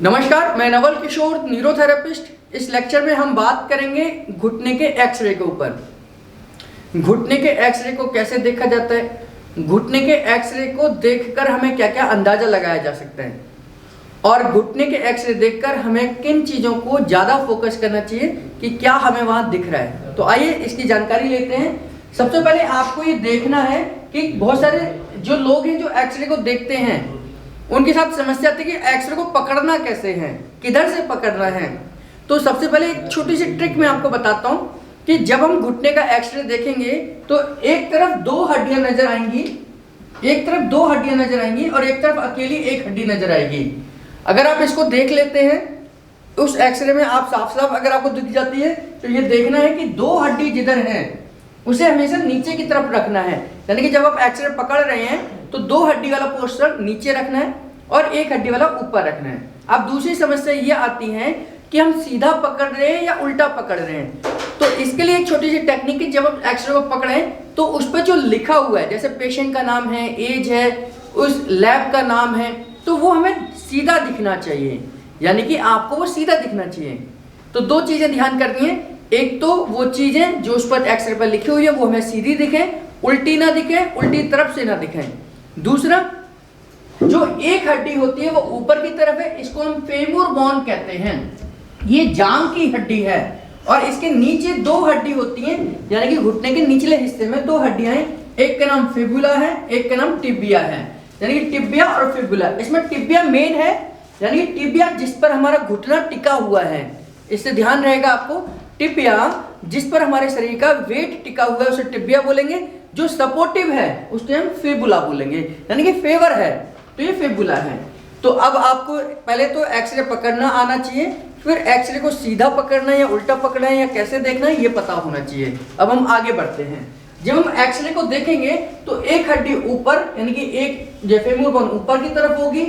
नमस्कार, मैं नवल किशोर न्यूरोथेरेपिस्ट। इस लेक्चर में हम बात करेंगे घुटने के एक्सरे के ऊपर। घुटने के एक्सरे को कैसे देखा जाता है, घुटने के एक्सरे को देखकर हमें क्या क्या अंदाजा लगाया जा सकता है और घुटने के एक्सरे देखकर हमें किन चीज़ों को ज़्यादा फोकस करना चाहिए कि क्या हमें वहाँ दिख रहा है। तो आइए इसकी जानकारी लेते हैं। सबसे पहले आपको ये देखना है कि बहुत सारे जो लोग हैं जो एक्सरे को देखते हैं उनके साथ समस्या आती है कि एक्सरे को पकड़ना कैसे है, किधर से पकड़ना है। तो सबसे पहले एक छोटी सी ट्रिक मैं आपको बताता हूँ कि जब हम घुटने का एक्सरे देखेंगे तो एक तरफ दो हड्डियां नजर आएंगी, एक तरफ दो हड्डियां नजर आएंगी और एक तरफ अकेली एक हड्डी नजर आएगी। अगर आप इसको देख लेते हैं उस एक्सरे में आप साफ साफ अगर आपको दिख जाती है तो ये देखना है कि दो हड्डी जिधर है उसे हमेशा नीचे की तरफ रखना है। यानी कि जब आप एक्सरे पकड़ रहे हैं तो दो हड्डी वाला पोस्टर नीचे रखना है और एक हड्डी वाला ऊपर रखना है। अब दूसरी समस्या ये आती है कि हम सीधा पकड़ रहे हैं या उल्टा पकड़ रहे हैं। तो इसके लिए एक छोटी सी टेक्निक है, जब आप एक्सरे को पकड़ें तो उस पर जो लिखा हुआ है, जैसे पेशेंट का नाम है, एज है, उस लैब का नाम है, तो वो हमें सीधा दिखना चाहिए, यानी कि आपको वो सीधा दिखना चाहिए। तो दो चीजें ध्यान करनी है, एक तो वो चीजें जो उस पर एक्सरे पर लिखी हुई है वो हमें सीधी दिखे, उल्टी ना दिखे, उल्टी तरफ से ना दिखे। दूसरा, जो एक हड्डी होती है वो ऊपर की तरफ है, इसको हम फेमur बोन कहते हैं, ये जांघ की हड्डी है। और इसके नीचे दो हड्डी होती हैं, यानी कि घुटने के निचले हिस्से में दो हड्डियां हैं, एक का नाम फिबुला है, एक का नाम टिबिया है। यानी कि टिबिया और फिबुला, इसमें टिबिया मेन है, यानी कि टिबिया जिस पर हमारा घुटना टिका हुआ है। इससे ध्यान रहेगा आपको, टिबिया जिस पर हमारे शरीर का वेट टिका हुआ है उसे टिबिया बोलेंगे, जो सपोर्टिव है उसे हम फिबुला बोलेंगे, यानी कि फेवर है तो ये फिबुला है। तो अब आपको पहले तो एक्सरे पकड़ना आना चाहिए, फिर एक्सरे को सीधा पकड़ना है या उल्टा पकड़ना है या कैसे देखना है ये पता होना चाहिए। अब हम आगे बढ़ते हैं। जब हम एक्सरे को देखेंगे तो एक हड्डी ऊपर, यानी कि एक जो फेमur बोन ऊपर की तरफ होगी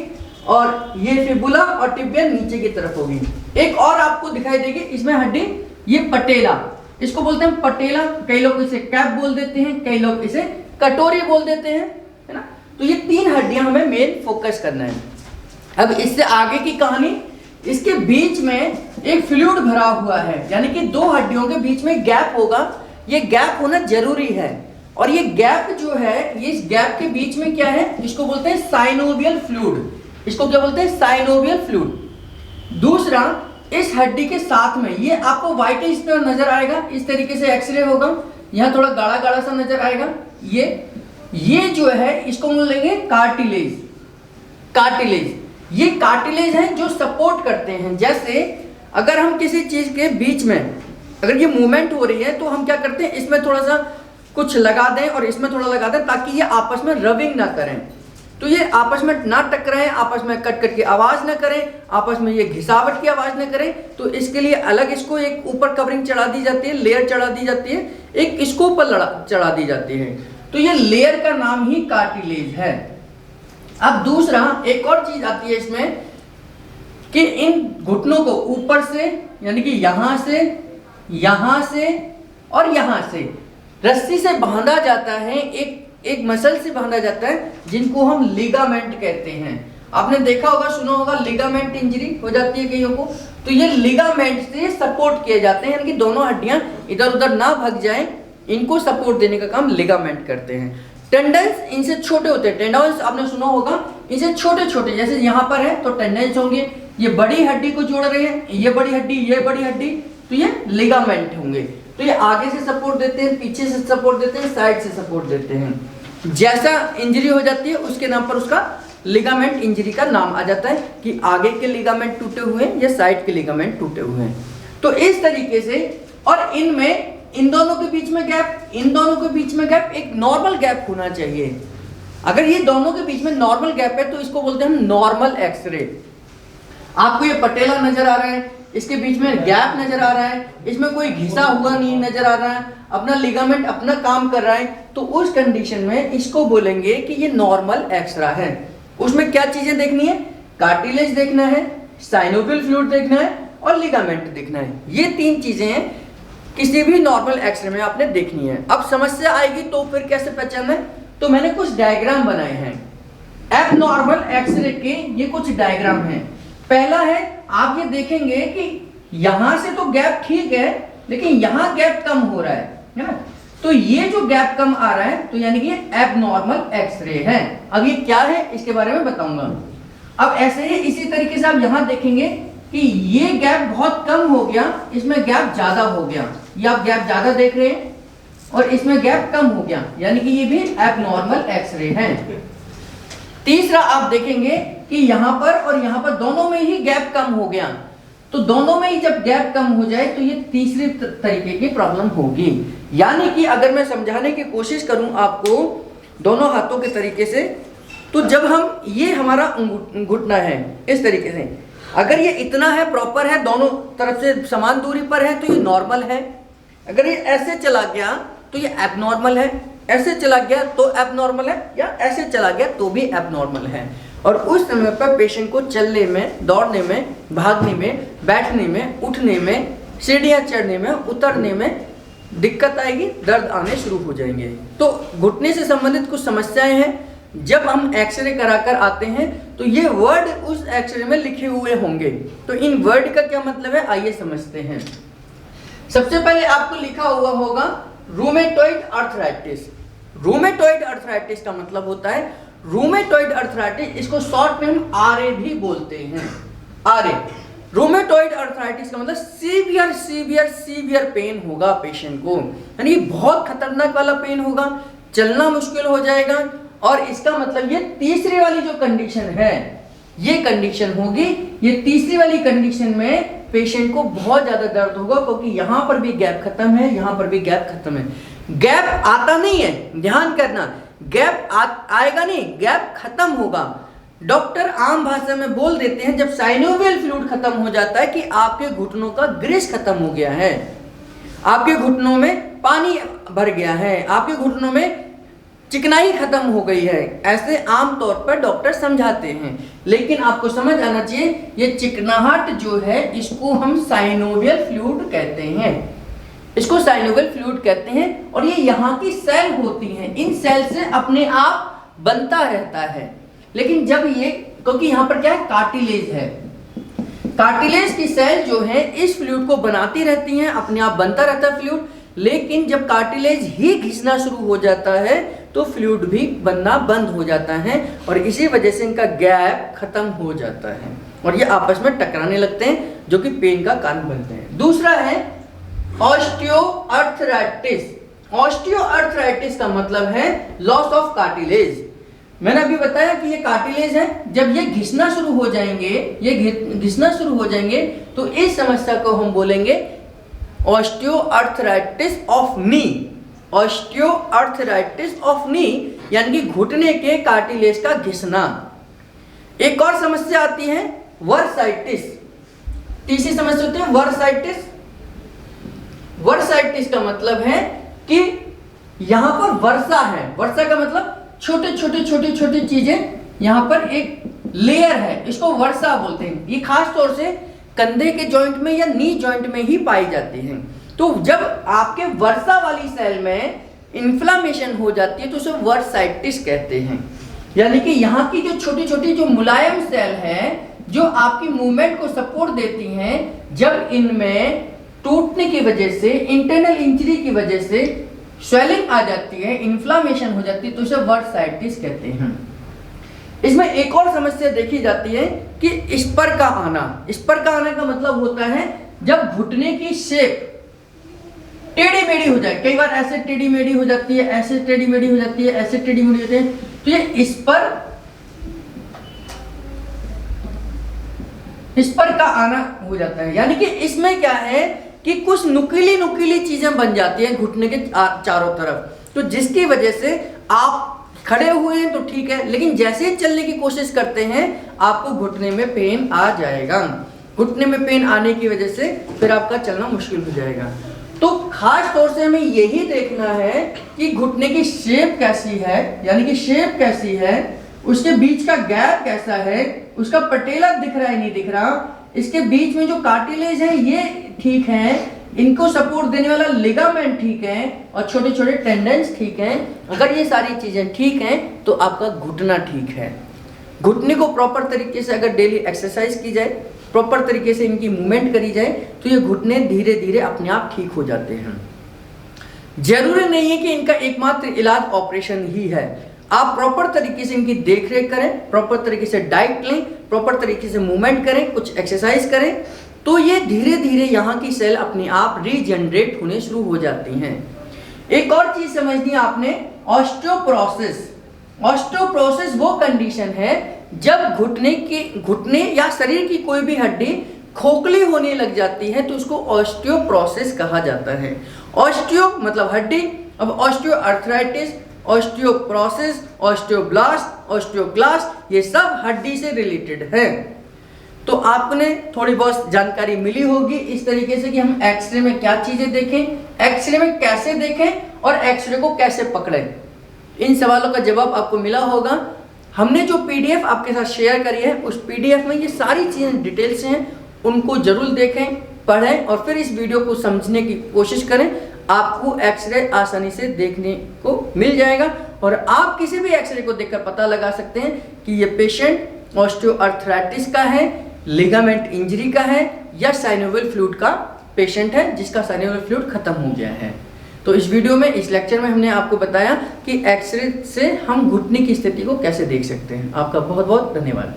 और ये फिबुला और टिबिया नीचे की तरफ होगी। एक और आपको दिखाई देगी इसमें हड्डी, ये पटेला, इसको बोलते हैं पटेला। कई लोग इसे कैप बोल देते हैं, कई लोग इसे कटोरी बोल देते हैं, है ना। तो ये तीन हड्डियां हमें मेन फोकस करना है। अब इससे आगे की कहानी, इसके बीच में एक फ्लूइड भरा हुआ है, यानी कि दो हड्डियों के बीच में गैप होगा, ये गैप होना जरूरी है। और ये गैप जो है, ये इस गैप के बीच में क्या है, इसको बोलते हैं साइनोवियल फ्लूइड। इसको क्या बोलते हैं, साइनोवियल फ्लूइड। दूसरा, इस हड्डी के साथ में ये आपको व्हाइट इस तरह नजर आएगा, इस तरीके से एक्सरे होगा, यहाँ थोड़ा गाढ़ा गाढ़ा सा नजर आएगा। ये जो है इसको हम लेंगे कार्टिलेज। कार्टिलेज, ये कार्टिलेज है जो सपोर्ट करते हैं। जैसे अगर हम किसी चीज के बीच में अगर ये मूवमेंट हो रही है तो हम क्या करते हैं, इसमें थोड़ा सा कुछ लगा दें और इसमें थोड़ा लगा दें ताकि ये आपस में रबिंग ना करें, तो ये आपस में ना टकराएं, आपस में कट कट की आवाज ना करें, आपस में ये घिसावट की आवाज ना करें। तो इसके लिए अलग इसको एक ऊपर कवरिंग चढ़ा दी जाती है, लेयर चढ़ा दी जाती है, एक इसको ऊपर चढ़ा दी जाती है। तो ये लेयर का नाम ही कार्टिलेज है। अब दूसरा एक और चीज आती है इसमें कि इन घुटनों को ऊपर से, यानी कि यहां से और यहां से रस्सी से बांधा जाता है, एक मसल से बांधा जाता है जिनको हम लिगामेंट कहते हैं। आपने देखा होगा, सुना होगा, लिगामेंट इंजरी हो जाती है कईयों को, तो ये लिगामेंट से सपोर्ट किए जाते हैं, यानी कि दोनों हड्डियां इधर उधर ना भाग जाएं, इनको सपोर्ट देने का काम लिगामेंट करते हैं। टेंडन्स इनसे छोटे होते हैं, टेंडन्स आपने सुना होगा, इनसे छोटे छोटे, जैसे यहाँ पर है तो टेंडन्स होंगे, ये बड़ी हड्डी को जोड़ रहे हैं, ये बड़ी हड्डी, ये बड़ी हड्डी, तो ये लिगामेंट होंगे। तो ये आगे से सपोर्ट देते हैं, पीछे से सपोर्ट देते हैं, साइड से सपोर्ट देते हैं। जैसा इंजरी हो जाती है उसके नाम पर उसका लिगामेंट इंजरी का नाम आ जाता है कि आगे के लिगामेंट टूटे हुए हैं या साइड के लिगामेंट टूटे हुए हैं। तो इस तरीके से, और इनमें इन दोनों के बीच में गैप, इन दोनों के बीच में गैप, एक नॉर्मल गैप होना चाहिए। अगर ये दोनों के बीच में नॉर्मल गैप है तो इसको बोलते हैं हम नॉर्मल एक्सरे। आपको ये पटेला नजर आ रहा है, इसके बीच में गैप नजर आ रहा है, इसमें कोई घिसा हुआ नहीं नजर आ रहा है, अपना लिगामेंट अपना काम कर रहा है, तो उस कंडीशन में इसको बोलेंगे कि ये नॉर्मल एक्सरा है। उसमें क्या चीजें देखनी है, कार्टिलेज देखना है, साइनोवियल फ्लूइड देखना है और लिगामेंट देखना है। ये तीन चीजें हैं किसी भी नॉर्मल एक्सरे में आपने देखनी है। अब समस्या आएगी तो फिर कैसे पहचानना है, तो मैंने कुछ डायग्राम बनाए हैं। एबनॉर्मल एक्सरे के ये कुछ डायग्राम हैं। पहला है, आप ये देखेंगे कि यहां से तो गैप ठीक है, लेकिन यहां गैप कम हो रहा है ना, तो ये जो गैप कम आ रहा है तो यानी कि ये एबनॉर्मल एक्सरे है। अब ये क्या है इसके बारे में बताऊंगा। अब ऐसे ही इसी तरीके से आप यहां देखेंगे कि ये गैप बहुत कम हो गया, इसमें गैप ज्यादा हो गया, ये आप गैप ज्यादा देख रहे हैं, और इसमें गैप कम हो गया, यानी कि ये भी एबनॉर्मल एक्सरे है। तीसरा आप देखेंगे कि यहां पर और यहां पर दोनों में ही गैप कम हो गया, तो दोनों में ही जब गैप कम हो जाए तो ये तीसरी तरीके की प्रॉब्लम होगी। यानी कि अगर मैं समझाने की कोशिश करूं आपको दोनों हाथों के तरीके से, तो जब हम ये हमारा घुटना है इस तरीके से, अगर ये इतना है, प्रॉपर है, दोनों तरफ से समान दूरी पर है, तो ये नॉर्मल है। अगर ये ऐसे चला गया तो ये एबनॉर्मल है, ऐसे चला गया तो एबनॉर्मल है, या ऐसे चला गया तो भी एबनॉर्मल है। और उस समय पर पेशेंट को चलने में, दौड़ने में, भागने में, बैठने में, उठने में, सीढ़ियाँ चढ़ने में, उतरने में दिक्कत आएगी, दर्द आने शुरू हो जाएंगे। तो घुटने से संबंधित कुछ समस्याएं हैं, जब हम एक्सरे कराकर आते हैं तो ये वर्ड उस एक्सरे में लिखे हुए होंगे। तो इन वर्ड का क्या मतलब है, आइए समझते हैं। सबसे पहले आपको लिखा हुआ होगा रूमेटॉइड अर्थराइटिस। रूमेटॉइड अर्थराइटिस का मतलब होता है, रूमेटॉइड अर्थराइटिस, इसको शॉर्ट में हम आरए भी बोलते हैं, आरए। रूमेटॉइड अर्थराइटिस का मतलब सीवियर सीवियर सीवियर पेन होगा पेशेंट को, यानी बहुत खतरनाक वाला पेन होगा, चलना मुश्किल हो जाएगा। और इसका मतलब ये तीसरी वाली जो कंडीशन है, ये कंडीशन होगी, ये तीसरी वाली कंडीशन में पेशेंट को बहुत ज्यादा दर्द होगा, क्योंकि यहां पर भी गैप खत्म है, यहां पर भी गैप खत्म है। गैप आता नहीं है, ध्यान करना, गैप आएगा नहीं, गैप खत्म होगा। डॉक्टर आम भाषा में बोल देते हैं, जब साइनोवियल फ्लूइड खत्म हो जाता है, कि आपके घुटनों का ग्रीस खत्म हो गया है, आपके घुटनों में पानी भर गया है, आपके घुटनों में चिकनाई खत्म हो गई है, ऐसे आम तौर पर डॉक्टर समझाते हैं। लेकिन आपको समझ आना चाहिए, ये चिकनाहट जो है इसको हम साइनोवियल फ्लूइड कहते हैं, इसको साइनोवियल फ्लूइड कहते हैं। और ये यहाँ की सेल होती हैं, इन सेल से अपने आप बनता रहता है। लेकिन जब ये, क्योंकि यहाँ पर क्या है, कार्टिलेज है, कार्टिलेज की सेल जो है इस फ्लूइड को बनाती रहती हैं, अपने आप बनता रहता है फ्लूइड। लेकिन जब कार्टिलेज ही घिसना शुरू हो जाता है तो फ्लूइड भी बनना बंद हो जाता है, और इसी वजह से इनका गैप खत्म हो जाता है और ये आपस में टकराने लगते हैं, जो कि पेन का कारण बनते हैं। दूसरा है ऑस्टियोआर्थराइटिस। ऑस्टियोआर्थराइटिस का मतलब है लॉस ऑफ कार्टिलेज। मैंने अभी बताया कि ये कार्टिलेज है, जब ये घिसना शुरू हो जाएंगे, ये घिसना शुरू हो जाएंगे, तो इस समस्या को हम बोलेंगे osteoarthritis of knee. Osteoarthritis of नी यानी कि घुटने के कार्टिलेज का घिसना। एक और समस्या आती है वर्साइटिस। तीसरी समस्या होती है वर्साइटिस। वर्साइटिस का मतलब है कि यहां पर वर्षा है, वर्षा का मतलब छोटे छोटे चीजें, यहां पर एक लेयर है, इसको वर्षा बोलते हैं। ये खास तौर से कंधे के जॉइंट में या नी जॉइंट में ही पाई जाती हैं। तो जब आपके वर्षा वाली सेल में इन्फ्लामेशन हो जाती है तो उसे वर्साइटिस कहते हैं। यानी कि यहाँ की जो छोटी छोटी जो मुलायम सेल है, जो आपकी मूवमेंट को सपोर्ट देती हैं, जब इनमें टूटने की वजह से, इंटरनल इंजरी की वजह से स्वेलिंग आ जाती है, इन्फ्लामेशन हो जाती है, तो उसे वर्साइटिस कहते हैं। इसमें एक और समस्या देखी जाती है कि स्पर का आना। स्पर का आने का मतलब होता है जब घुटने की शेप टेढ़ी मेढ़ी हो जाए, कई बार ऐसे टेढ़ी मेढ़ी हो जाती है, ऐसे टेढ़ी मेढ़ी हो जाती है, ऐसे टेढ़ी मेढ़ी होती है, तो ये स्पर का आना हो जाता है। यानी कि इसमें क्या है कि कुछ नुकीली नुकीली चीजें बन जाती हैं घुटने के चारों तरफ, तो जिसकी वजह से आप खड़े हुए हैं तो ठीक है, लेकिन जैसे ही चलने की कोशिश करते हैं आपको घुटने में पेन आ जाएगा। घुटने में पेन आने की वजह से फिर आपका चलना मुश्किल हो जाएगा। तो खास तौर से हमें यही देखना है कि घुटने की शेप कैसी है, यानी कि शेप कैसी है, उसके बीच का गैप कैसा है, उसका पटेला दिख रहा है नहीं दिख रहा, इसके बीच में जो कार्टिलेज है ये ठीक है, इनको सपोर्ट देने वाला लिगामेंट ठीक है, और छोटे छोटे टेंडेंस ठीक हैं। अगर ये सारी चीजें ठीक हैं तो आपका घुटना ठीक है। घुटने को प्रॉपर तरीके से अगर डेली एक्सरसाइज की जाए, प्रॉपर तरीके से इनकी मूवमेंट करी जाए, तो ये घुटने धीरे धीरे अपने आप ठीक हो जाते हैं। जरूरी नहीं है कि इनका एकमात्र इलाज ऑपरेशन ही है। आप प्रॉपर तरीके से इनकी देख रेख करें, प्रॉपर तरीके से डाइट लें, प्रॉपर तरीके से मूवमेंट करें, कुछ एक्सरसाइज करें, तो ये धीरे धीरे यहाँ की सेल अपने आप रीजनरेट होने शुरू हो जाती हैं। एक और चीज समझनी है आपने, ऑस्टियोपोरोसिस। ऑस्टियोपोरोसिस वो कंडीशन है जब घुटने या शरीर की कोई भी हड्डी खोखली होने लग जाती है, तो उसको ऑस्टियोपोरोसिस कहा जाता है। ऑस्टियो मतलब हड्डी, अब osteo arthritis, osteoporosis, osteoblast, osteoclast, ये सब हड्डी से रिलेटेड है। तो आपने थोड़ी बहुत जानकारी मिली होगी इस तरीके से कि हम एक्सरे में क्या चीजें देखें, एक्सरे में कैसे देखें और एक्सरे को कैसे पकड़ें। इन सवालों का जवाब आपको मिला होगा। हमने जो पीडीएफ आपके साथ शेयर करी है, उस पीडीएफ में ये सारी चीजें डिटेल से हैं, उनको जरूर देखें, पढ़ें और फिर इस वीडियो को समझने की कोशिश करें। आपको एक्सरे आसानी से देखने को मिल जाएगा और आप किसी भी एक्सरे को देखकर पता लगा सकते हैं कि ये पेशेंट ऑस्टियोआर्थराइटिस का है, लिगामेंट इंजरी का है या साइनोवियल फ्लूइड का पेशेंट है जिसका साइनोवियल फ्लूइड खत्म हो गया है। तो इस वीडियो में, इस लेक्चर में हमने आपको बताया कि एक्सरे से हम घुटने की स्थिति को कैसे देख सकते हैं। आपका बहुत बहुत धन्यवाद।